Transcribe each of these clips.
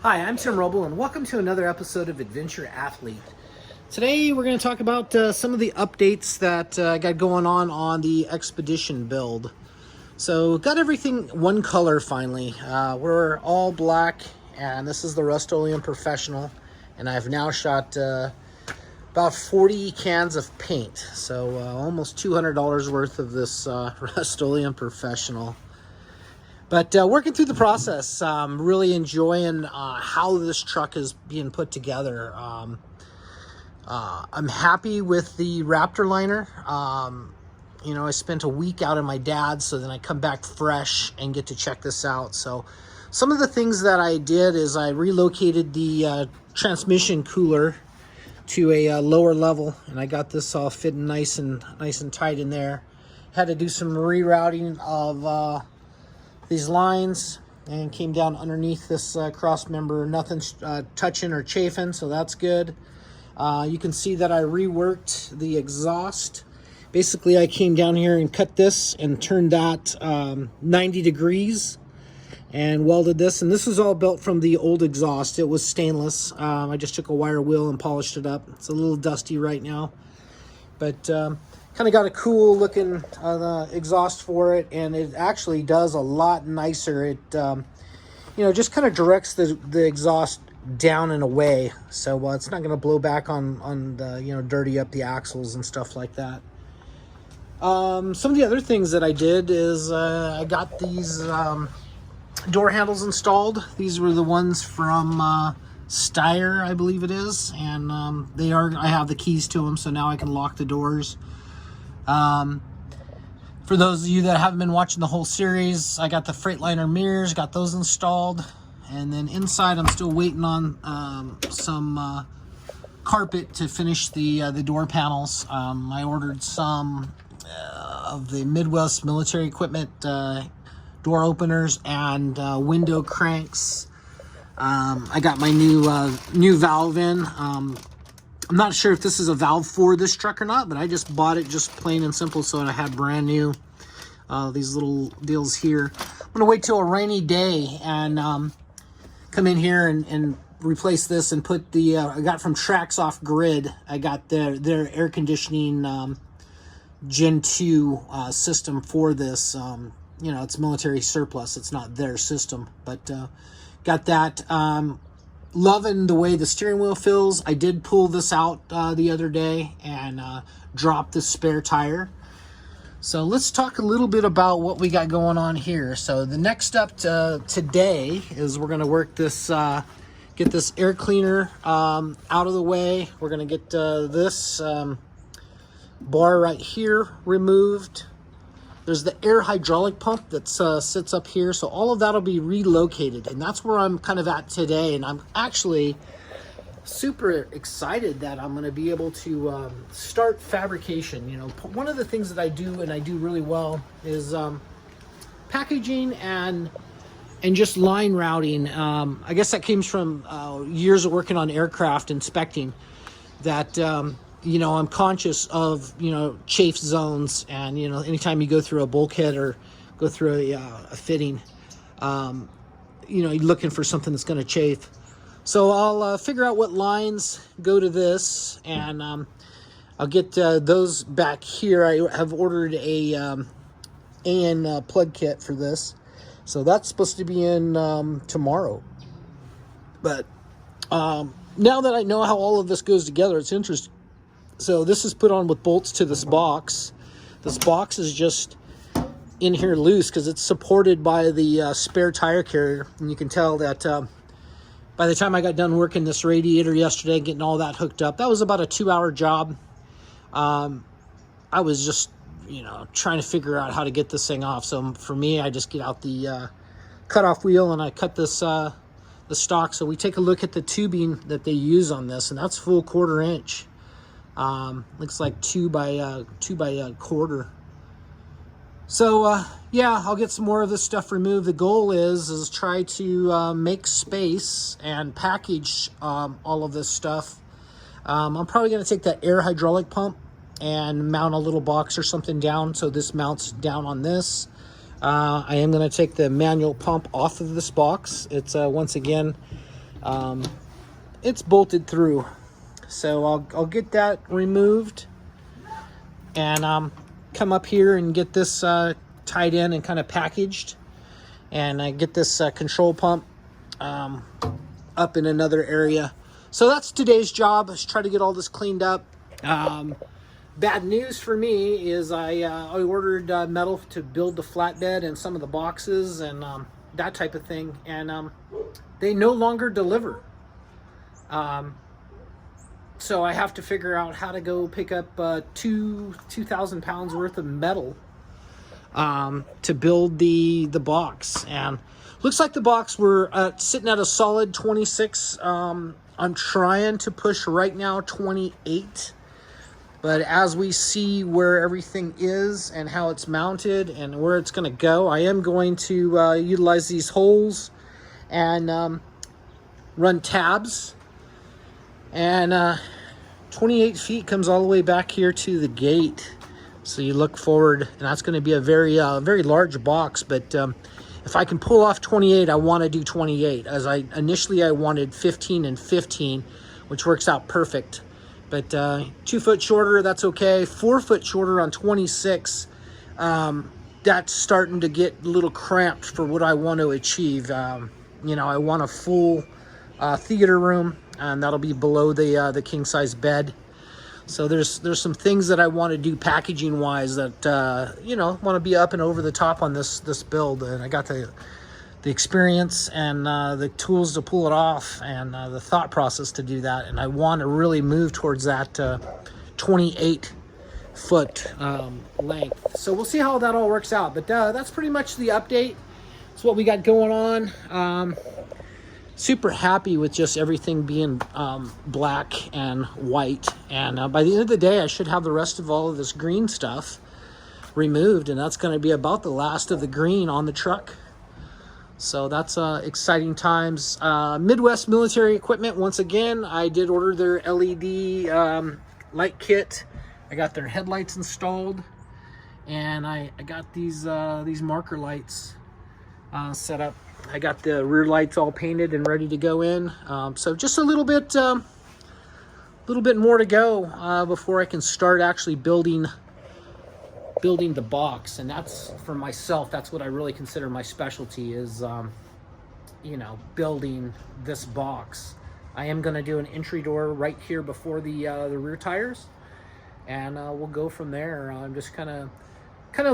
Hi, I'm Tim Roble, and welcome to another episode of Adventure Athlete. Today, we're going to talk about some of the updates that I got going on the Expedition build. So, got everything one color finally. We're all black, and this is the Rust-Oleum Professional, and I've now shot about 40 cans of paint. So, almost $200 worth of this Rust-Oleum Professional. But working through the process, really enjoying how this truck is being put together. I'm happy with the Raptor liner. I spent a week out at my dad's, so then I come back fresh and get to check this out. So some of the things that I did is I relocated the transmission cooler to a lower level, and I got this all fitting nice and tight in there. Had to do some rerouting of these lines and came down underneath this cross member. Nothing's touching or chafing, so that's good. You can see that I reworked the exhaust. Basically, I came down here and cut this and turned that 90 degrees and welded this. And this was all built from the old exhaust. It was stainless. I just took a wire wheel and polished it up. It's a little dusty right now, but kind of got a cool looking exhaust for it, and it actually does a lot nicer. It just kind of directs the exhaust down and away, so it's not going to blow back on the dirty up the axles and stuff like that. Some of the other things that I did is I got these door handles installed. These were the ones from Steyr, I believe it is, and I have the keys to them, so now I can lock the doors. For those of you that haven't been watching the whole series, I got the Freightliner mirrors, got those installed. And then inside, I'm still waiting on some carpet to finish the door panels. I ordered some of the Midwest military equipment door openers and window cranks. I got my new valve in. I'm not sure if this is a valve for this truck or not, but I just bought it just plain and simple, so I had brand new these little deals here. I'm gonna wait till a rainy day and come in here and replace this and put the I got from Trax Off Grid. I got their air conditioning Gen 2 system for this. It's military surplus. It's not their system, but got that. Loving the way the steering wheel feels. I did pull this out the other day and drop the spare tire. So let's talk a little bit about what we got going on here. So the next step today is we're going to work this, get this air cleaner out of the way. We're going to get this bar right here removed. There's the air hydraulic pump that sits up here. So all of that will be relocated. And that's where I'm kind of at today. And I'm actually super excited that I'm going to be able to start fabrication. One of the things that I do, and I do really well, is packaging and just line routing. I guess that comes from years of working on aircraft inspecting that I'm conscious of, chafe zones, and, anytime you go through a bulkhead or go through a fitting, you're looking for something that's going to chafe. So I'll figure out what lines go to this, and I'll get those back here. I have ordered a AN plug kit for this. So that's supposed to be in tomorrow. But now that I know how all of this goes together, it's interesting. So this is put on with bolts to this box. This box is just in here loose because it's supported by the spare tire carrier. And you can tell that by the time I got done working this radiator yesterday, getting all that hooked up, that was about a 2-hour job. I was just, trying to figure out how to get this thing off. So for me, I just get out the cutoff wheel and I cut this the stock. So we take a look at the tubing that they use on this, and that's full 1/4 inch. Looks like 2 by 1/4. So yeah, I'll get some more of this stuff removed. The goal is try to make space and package all of this stuff. I'm probably going to take that air hydraulic pump and mount a little box or something down, so this mounts down on this. I am going to take the manual pump off of this box. It's once again it's bolted through. So I'll get that removed and come up here and get this tied in and kind of packaged, and I get this control pump up in another area. So that's today's job, is try to get all this cleaned up. Bad news for me is I ordered metal to build the flatbed and some of the boxes and that type of thing, and they no longer deliver. So I have to figure out how to go pick up 2,000 pounds worth of metal to build the box. And looks like the box we're sitting at a solid 26. I'm trying to push right now 28. But as we see where everything is and how it's mounted and where it's going to go, I am going to utilize these holes and run tabs. And 28 feet comes all the way back here to the gate. So you look forward, and that's going to be a very large box. But if I can pull off 28, I want to do 28. As initially I wanted 15 and 15, which works out perfect. But 2 foot shorter, that's okay. 4 foot shorter on 26, that's starting to get a little cramped for what I want to achieve. You know, I want a full theater room, and that'll be below the king size bed. So there's some things that I want to do packaging wise that you know, want to be up and over the top on this build, and I got the experience and the tools to pull it off, and the thought process to do that, and I want to really move towards that 28 foot length. So we'll see how that all works out, but that's pretty much the update. That's what we got going on. Super happy with just everything being black and white, and by the end of the day I should have the rest of all of this green stuff removed, and that's going to be about the last of the green on the truck. So that's exciting times. Midwest Military Equipment, once again, I did order their LED light kit. I got their headlights installed, and I got these marker lights set up. I got the rear lights all painted and ready to go in. So just a little bit more to go before I can start actually building the box. And that's, for myself, that's what I really consider my specialty is, you know, building this box. I am going to do an entry door right here before the rear tires, and we'll go from there. I'm just kind of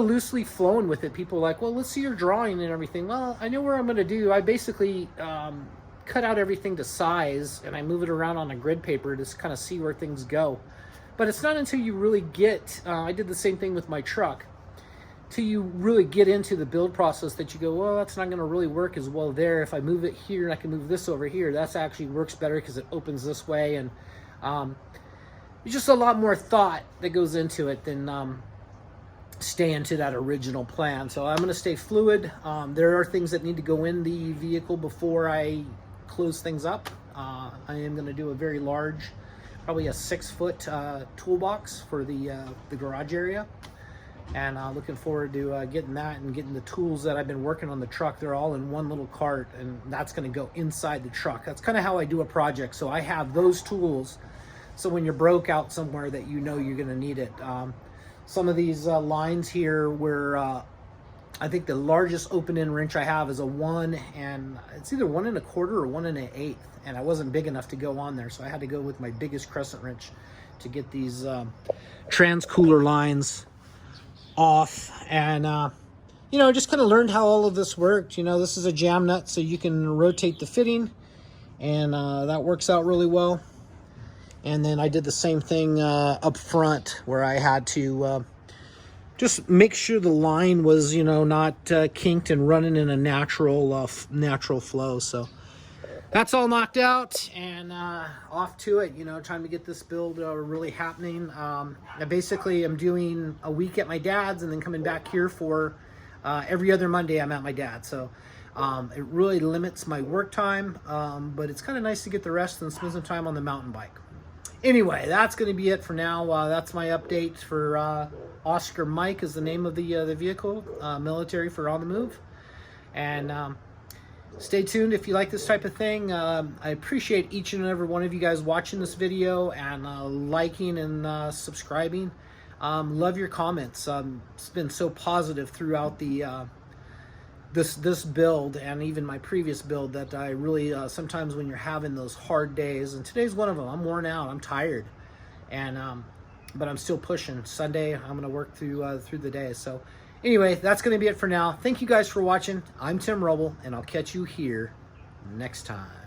loosely flowing with it. People are like, well, let's see your drawing and everything. Well, I know where I'm going to do. I basically cut out everything to size, and I move it around on a grid paper to kind of see where things go. But it's not until you really get, I did the same thing with my truck, till you really get into the build process that you go, well, that's not going to really work as well there. If I move it here and I can move this over here, that's actually works better because it opens this way. And there's just a lot more thought that goes into it than staying to that original plan. So I'm going to stay fluid. There are things that need to go in the vehicle before I close things up. I am going to do a very large, probably a 6 foot toolbox for the garage area, and looking forward to getting that and getting the tools that I've been working on the truck. They're all in one little cart, and that's going to go inside the truck. That's kind of how I do a project, so I have those tools, so when you're broke out somewhere that you know you're going to need it. Some of these lines here where I think the largest open-end wrench I have is a 1, and it's either 1 1/4 or 1 1/8, and I wasn't big enough to go on there, so I had to go with my biggest crescent wrench to get these transcooler lines off. And you know, just kind of learned how all of this worked. You know, this is a jam nut, so you can rotate the fitting, and that works out really well. And then I did the same thing up front, where I had to just make sure the line was, you know, not kinked and running in a natural flow. So that's all knocked out, and off to it, you know, trying to get this build really happening. I basically am doing a week at my dad's and then coming back here for every other Monday I'm at my dad's. So it really limits my work time, but it's kind of nice to get the rest and spend some time on the mountain bike. Anyway, that's going to be it for now. That's my update for Oscar Mike is the name of the vehicle, military for On the Move. And Stay tuned if you like this type of thing. I appreciate each and every one of you guys watching this video and liking and subscribing. Love your comments. It's been so positive throughout the this build and even my previous build that I really sometimes when you're having those hard days, and today's one of them. I'm worn out. I'm tired, and but I'm still pushing. Sunday, I'm gonna work through the day. So anyway, that's gonna be it for now. Thank you guys for watching. I'm Tim Rubble, and I'll catch you here next time.